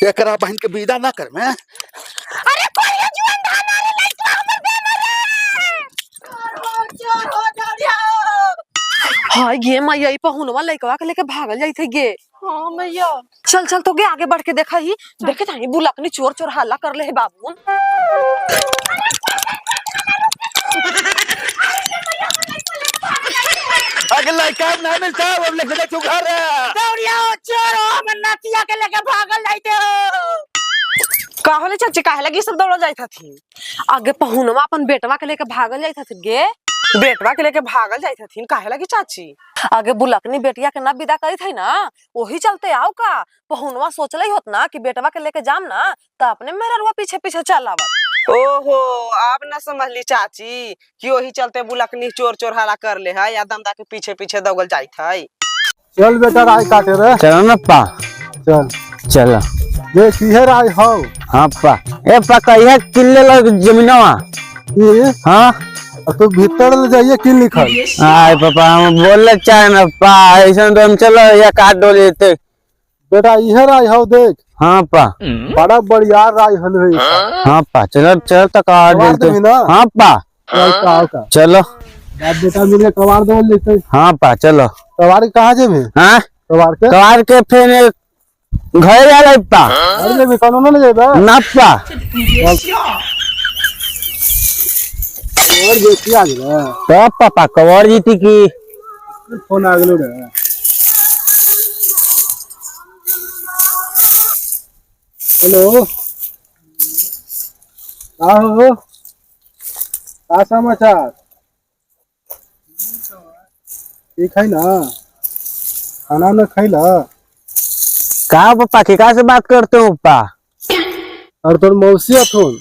एकरा बहन के विदा ना कर मैं। अरे कोई जीवन धान अरे लइका हमर दे रे चोर हो जाड़िया। हाय गे मैया ई पहुनवा लइकवा के लेके भागल जाई थे गे। हां मैया चल चल तो गे आगे बढ़ के देखा ही देखे तानी बुलकनी चोर चोर हल्ला कर ले है बाबू। अगर लइका ना मिलता अब लेके जा तू घर दौड़िया चोर हो हमर नातिया के लेके भागल जाईते हो। का होले चाची काहे लगी सब दौड़ जाई थी आगे पहुनवा अपन बेटवा के लेके भागल जाई थी गे। बेटवा के लेके भागल जाई थी काहे लगी चाची आगे बुलकनी बेटिया के ना विदा करी थी ना वही चलते आओ का पहुनवा सोचले होत ना कि बेटवा के लेके जाम ना तो अपने मेहरवा पीछे पीछे चल आवत। ओहो आप न समझली चाची कि वही चलते बुलकनी चोर चोर हला कर ले है या दमदा के पीछे पीछे दौगल जाई है। चल बेटा राय काटे रे चलो ना पा चल चलो ये किहे राय हो। हाँ पा ए पा कहिया किल्ले लग जमीनवा ये हाँ तू भीतर ले जाइए की लिखल। आय पापा हम बोले चाहे ना पा ऐसा तो हम चलो या काट डो लेते बेटा ये राय हो देख। हाँ पा बड़ा बढ़िया राय हल है। हाँ पा चलो चलो तो काट कबाड़ देते देबी ना? हाँ पा का चलो बाप बेटा मिले कबाड़ दे लेते। हाँ पा चलो कबाड़ कहाँ जेबे हाँ कबाड़ के कबाड़ के फिर घर आले पा अरे जेबे कानून ले जेबे ना पा और बेटी आ गेल तो पापा कबाड़ जीती की फोन आ गेल रे। हेलो का हो का समाचार ठीक है ना खाना न खैला कहा पापा किका से बात करते हो पापा और तोर मौसी अथुन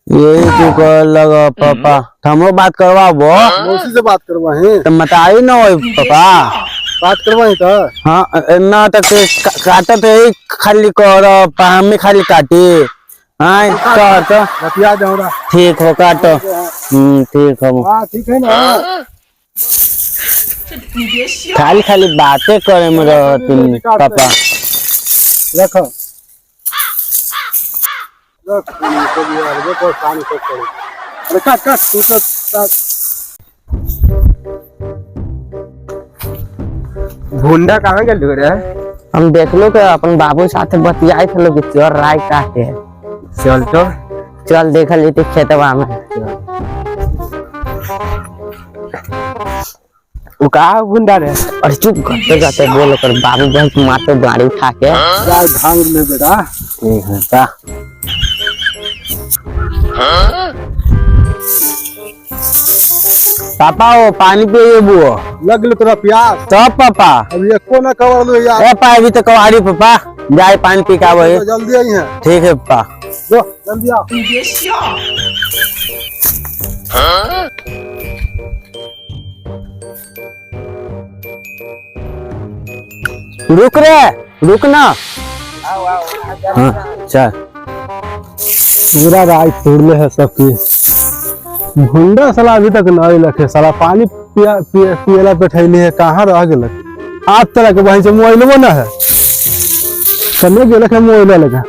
यही तू कर लगा पापा हमरो बात करवाबो मौसी से बात करवाही तो बताई ना हो पापा बात करवाही तो हाँ ना तक काटत है खाली कर हमें खाली काटी हाँ कर तो बतिया जाऊंगा। ठीक हो काटो ठीक हो हाँ ठीक है ना खाली खाली बातें करे मेरा तुम पापा रखो रख देखो पानी से करो अरे काट काट तू तो भुंडा कहाँ गए रे हम देख लो के अपन बाबू साथ बतियाए थे लोग चोर राय काटे चल तो चल देखा लेते खेतवा में वो कहा भुंडा रे और चुप करते जाते बोल कर बाबू बहुत मारते गाड़ी उठा के यार भांग ले बेटा ठीक है का पापा वो पानी पिए बुओ लग ले तोरा प्यास तो पापा अब ये को ना कवर लो यार ए पानी तो कवाड़ी पापा जाए पानी पी का वही तो जल्दी आई है ठीक है पापा जो जल्दी आओ रुक रे रुक ना हाँ चल पूरा राय छोड़ले है सबकी भुंडा साला अभी तक नहीं लखे साला पानी पियला बैठैले है कहाँ रह गेल आज तरह के वहीं से मोबाइलबो ना है कन्ने गेल है मोबाइल लगा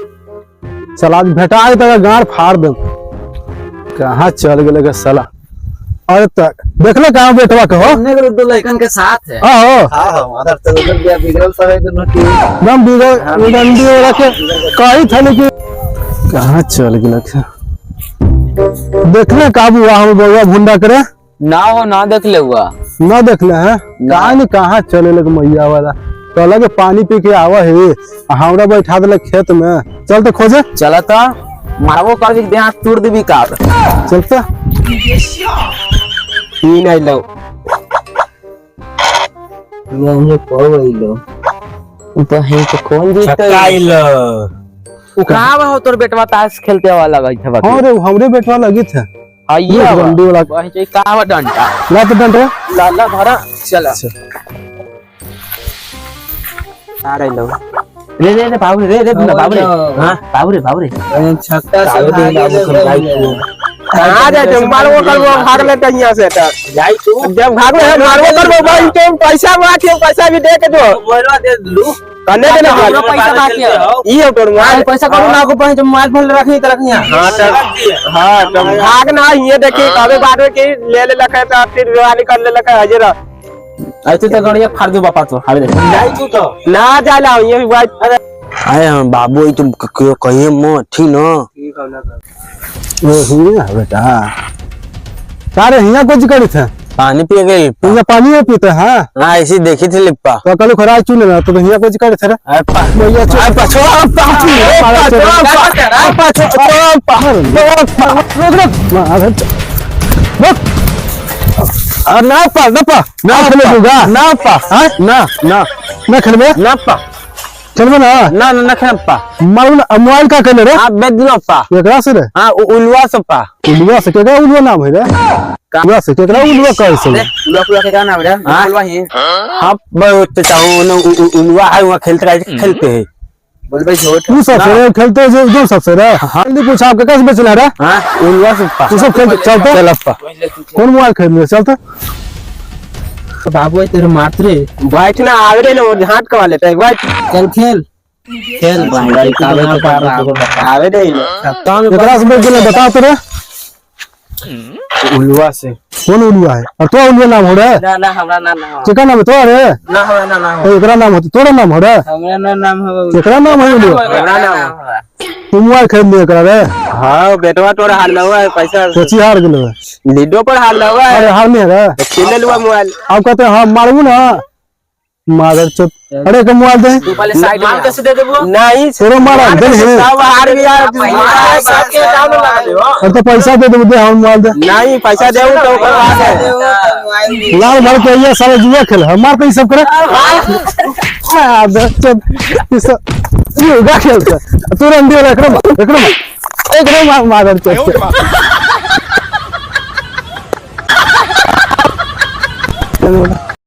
साला आज भेटा के तक गाड़ फाड़ दे कहाँ चल गेल साला अरे तक देख ले कहाँ बेटवा कहो दो लड़कन के साथ है आहो हाँ उधर तो उधर बिगड़ल सब है दोनों की दम बिगड़ डंडी रखे कही था लेकिन कहाँ चल गेल देख ले काबू हम बउआ भुंडा करे ना वो ना देख ले हुआ ना देख ले हैं कहाँ चले लगे मैया वाला तो लगे पानी पी के आवा है हमरा बैठा दे खेत में चल तो खोजे चला था मारवो कर दे हाथ तोड़ देबी का चलता पी नहीं लो ये को वही लो तो है तो कौन जीतता लो कहां हो तोर बेटवा ताश खेलते वाला गई था हां रे हमरे बेटवा लगी थे आइए डंडी वाला वही जे कहां डंडा ला तो डंडा लाला भरा चला आ रहे लो रे रे रे बाबू रे हां बाबू रे छक्का से कहां जाए तुम मारवो करबो भाग ले कहिया से त जाई तू जब भाग ले मारवो करबो भाई तुम पैसा मार के पैसा भी दे के दो बोलवा दे लू कन्ने देने पूरा पैसा बाकी है ये तोर मोबाइल पैसा करो ना को पहुंच मोबाइल फोन रखनी त रखनी हां तो भाग ना ये देखी कबे बाद में की ले लखा तो फिर विवाह कर ले लखा हजरा ऐसे तो गड़िया फाड़ दो बापा तो हावे नहीं तू तो ना जाला ये मोबाइल आए हम बाबू तुम कहिए मो ठीक न ओ हिया बेटा सारे हिया कुछ करी थे पानी पिए गई हिया पानी में पीते हैं हां ऐसी देखी थी लिप्पा तो कल खराज चुने ना तो हिया कुछ करे थे रे भैया ना खेले दूंगा ना पा ना ना ना खेलबे ना पा खेलबे ना ना ना खेलपा मोबाइल का खेले रे आप बेच दो पा एकरा से रे हां उलवा से पा उलवा से केकरा उलवा नाम है रे उलवा से केकरा उलवा कह से उलवा के क्या नाम है उलवा ही हां बहुत चाहूं ना उलवा है वहां खेलते हैं बोलबे छोट तू सब से खेलते जो सब से रे जल्दी पूछ आप कैसे बेचला रे हां उलवा से पा तू सब खेलते चलते चल पा कौन मोबाइल खेल ले चलते बाबू तेरे मात्र बैठ ना आवे ना हाथ कमा लेता है बैठ चल खेल खेल भाई कावे तो पार आवे दे एकरा से बेच बता तो रे उलवा से कौन उलवा है और तो उलवा नाम हो रे ना ना हमरा ना ना केकरा नाम है तो रे ना हमरा ना ना एकरा नाम है तोरा नाम हो रे हमरा ना नाम है केकरा नाम है उलवा हमरा नाम तू मोबाइल खरीद ले एकरा रे हां बेटवा तोरा हार लवा है पैसा कोची हार गेलो लीडो पर हार लवा है अरे हार नहीं रे खेले लवा मोबाइल आप कहते हैं हाँ मारू ना मादर चुप अरे के मोबाइल दे पहले साइड में कैसे दे देबो नहीं तेरा मारा दे है सब हार गया सबके दाम लगा दे और तो पैसा दे दे हम मोबाइल दे नहीं पैसा दे तो करवा दे लाल भर के ये सारे जुआ खेल हमार पे सब करे मादर चुप इस ये गा खेलता तू रन दे एकरो मादर चुप